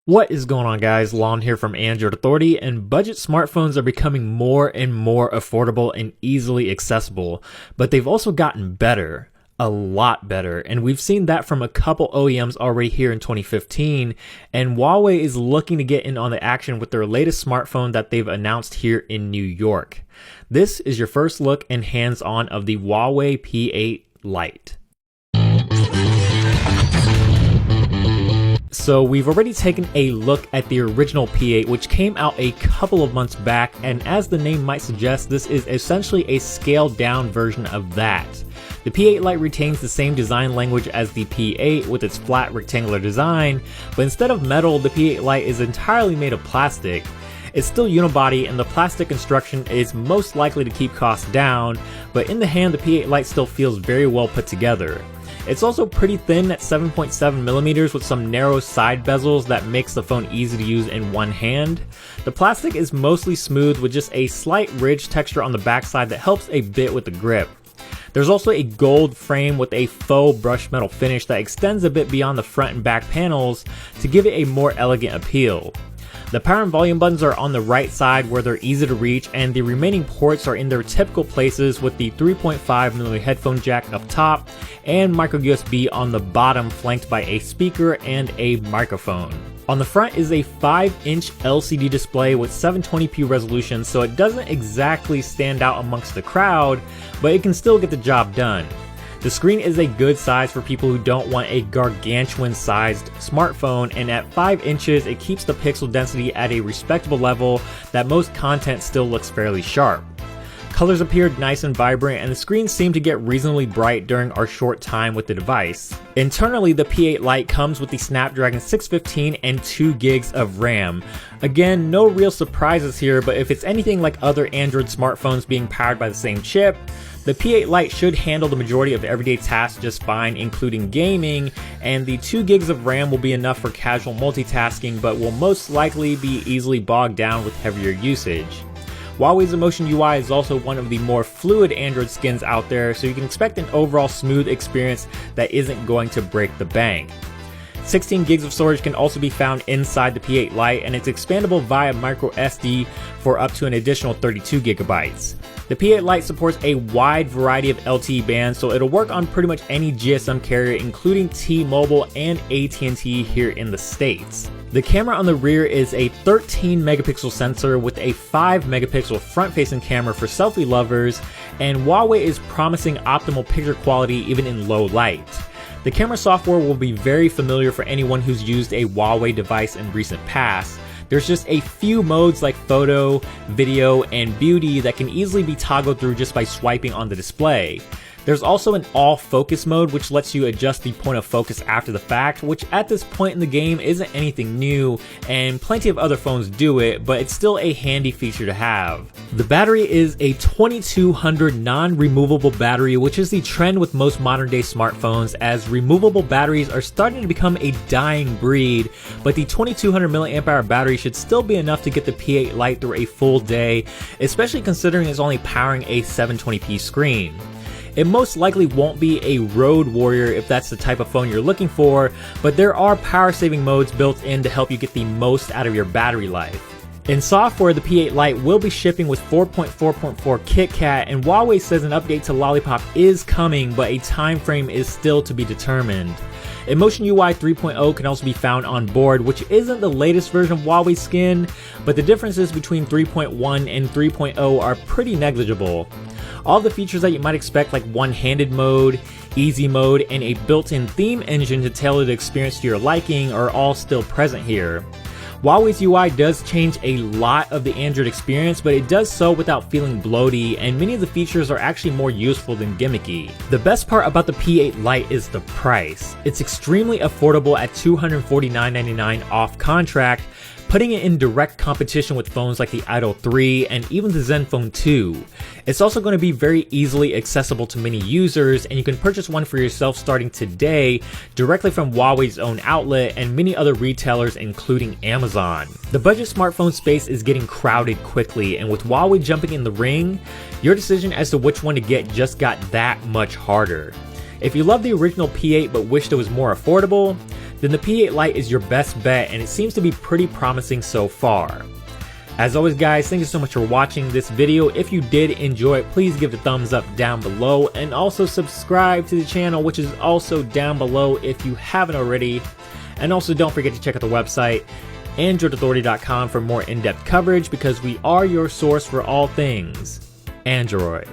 What is going on, guys? Lon here from Android Authority, and budget smartphones are becoming more and more affordable and easily accessible, but they've also gotten better, a lot better, and we've seen that from a couple OEMs already here in 2015, and Huawei is looking to get in on the action with their latest smartphone that they've announced here in New York. This is your first look and hands-on of the Huawei P8 LITE. So we've already taken a look at the original P8, which came out a couple of months back, and as the name might suggest, this is essentially a scaled down version of that. The P8 LITE retains the same design language as the P8 with its flat rectangular design, but instead of metal, the P8 LITE is entirely made of plastic. It's still unibody, and the plastic construction is most likely to keep costs down, but in the hand the P8 LITE still feels very well put together. It's also pretty thin at 7.7mm with some narrow side bezels that makes the phone easy to use in one hand. The plastic is mostly smooth with just a slight ridge texture on the backside that helps a bit with the grip. There's also a gold frame with a faux brushed metal finish that extends a bit beyond the front and back panels to give it a more elegant appeal. The power and volume buttons are on the right side where they're easy to reach, and the remaining ports are in their typical places with the 3.5mm headphone jack up top and micro USB on the bottom, flanked by a speaker and a microphone. On the front is a 5-inch LCD display with 720p resolution, so it doesn't exactly stand out amongst the crowd, but it can still get the job done. The screen is a good size for people who don't want a gargantuan sized smartphone, and at 5 inches it keeps the pixel density at a respectable level that most content still looks fairly sharp. Colors appeared nice and vibrant, and the screen seemed to get reasonably bright during our short time with the device. Internally, the P8 LITE comes with the Snapdragon 615 and 2 gigs of RAM. Again, no real surprises here, but if it's anything like other Android smartphones being powered by the same chip, the P8 LITE should handle the majority of everyday tasks just fine, including gaming, and the 2 gigs of RAM will be enough for casual multitasking, but will most likely be easily bogged down with heavier usage. Huawei's Emotion UI is also one of the more fluid Android skins out there, so you can expect an overall smooth experience that isn't going to break the bank. 16 gigs of storage can also be found inside the P8 LITE, and it's expandable via micro SD for up to an additional 32 gigabytes. The P8 LITE supports a wide variety of LTE bands, so it'll work on pretty much any GSM carrier, including T-Mobile and AT&T here in the States. The camera on the rear is a 13 megapixel sensor with a 5 megapixel front-facing camera for selfie lovers, and Huawei is promising optimal picture quality even in low light. The camera software will be very familiar for anyone who's used a Huawei device in recent past. There's just a few modes like photo, video, and beauty that can easily be toggled through just by swiping on the display. There's also an all focus mode, which lets you adjust the point of focus after the fact, which at this point in the game isn't anything new, and plenty of other phones do it, but it's still a handy feature to have. The battery is a 2200 non-removable battery, which is the trend with most modern day smartphones, as removable batteries are starting to become a dying breed, but the 2200 mAh battery should still be enough to get the P8 LITE through a full day, especially considering it's only powering a 720p screen. It most likely won't be a road warrior if that's the type of phone you're looking for, but there are power saving modes built in to help you get the most out of your battery life. In software, the P8 LITE will be shipping with 4.4.4 KitKat, and Huawei says an update to Lollipop is coming, but a time frame is still to be determined. Emotion UI 3.0 can also be found on board, which isn't the latest version of Huawei's skin, but the differences between 3.1 and 3.0 are pretty negligible. All the features that you might expect, like one-handed mode, easy mode, and a built-in theme engine to tailor the experience to your liking, are all still present here. Huawei's UI does change a lot of the Android experience, but it does so without feeling bloaty, and many of the features are actually more useful than gimmicky. The best part about the P8 LITE is the price. It's extremely affordable at $249.99 off contract, putting it in direct competition with phones like the Idol 3 and even the Zenfone 2. It's also going to be very easily accessible to many users, and you can purchase one for yourself starting today directly from Huawei's own outlet and many other retailers including Amazon. The budget smartphone space is getting crowded quickly, and with Huawei jumping in the ring, your decision as to which one to get just got that much harder. If you love the original P8 but wished it was more affordable, then the P8 Lite is your best bet, and it seems to be pretty promising so far. As always guys, thank you so much for watching this video. If you did enjoy it, please give it a thumbs up down below, and also subscribe to the channel, which is also down below if you haven't already. And also don't forget to check out the website androidauthority.com for more in-depth coverage, because we are your source for all things Android.